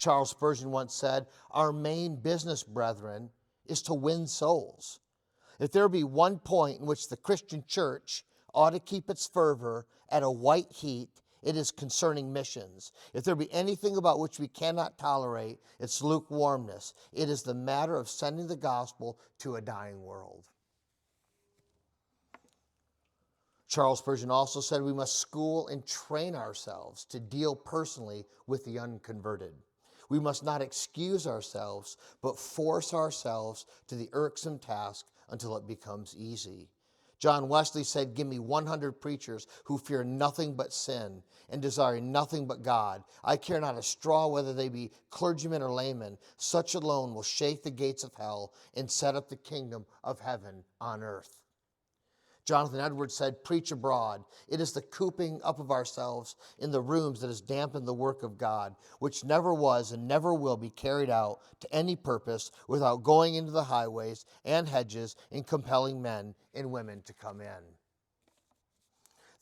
Charles Spurgeon once said, "Our main business, brethren, is to win souls." If there be one point in which the Christian church ought to keep its fervor at a white heat, it is concerning missions. If there be anything about which we cannot tolerate its lukewarmness, it is the matter of sending the gospel to a dying world. Charles Spurgeon also said we must school and train ourselves to deal personally with the unconverted. We must not excuse ourselves, but force ourselves to the irksome task until it becomes easy. John Wesley said, "Give me 100 preachers who fear nothing but sin and desire nothing but God. I care not a straw whether they be clergymen or laymen. Such alone will shake the gates of hell and set up the kingdom of heaven on earth." Jonathan Edwards said, "Preach abroad. It is the cooping up of ourselves in the rooms that has dampened the work of God, which never was and never will be carried out to any purpose without going into the highways and hedges and compelling men and women to come in."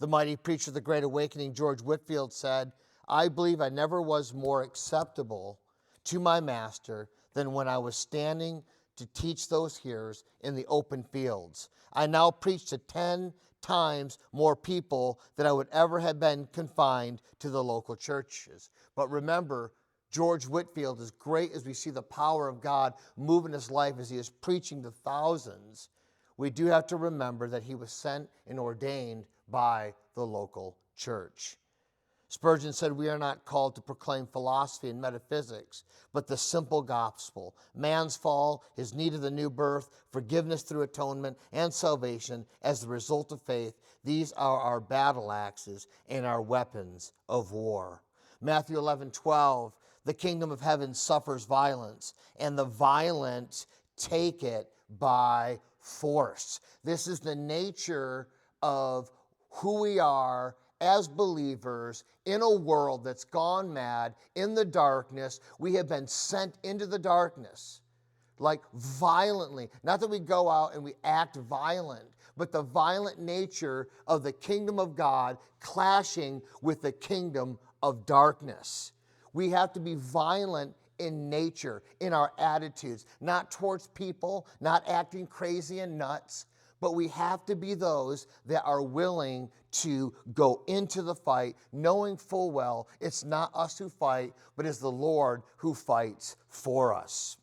The mighty preacher of the Great Awakening, George Whitefield, said, "I believe I never was more acceptable to my master than when I was standing to teach those hearers in the open fields. I now preach to 10 times more people than I would ever have been confined to the local churches." But remember, George Whitefield, as great as we see the power of God move in his life as he is preaching to thousands, we do have to remember that he was sent and ordained by the local church. Spurgeon said, "We are not called to proclaim philosophy and metaphysics, but the simple gospel. Man's fall, his need of the new birth, forgiveness through atonement, and salvation as the result of faith, these are our battle axes and our weapons of war." Matthew 11:12, "The kingdom of heaven suffers violence, and the violent take it by force." This is the nature of who we are as believers in a world that's gone mad, in the darkness. We have been sent into the darkness, like violently. Not that we go out and we act violent, but the violent nature of the kingdom of God clashing with the kingdom of darkness. We have to be violent in nature, in our attitudes, not towards people, not acting crazy and nuts, but we have to be those that are willing to go into the fight, knowing full well it's not us who fight, but it's the Lord who fights for us.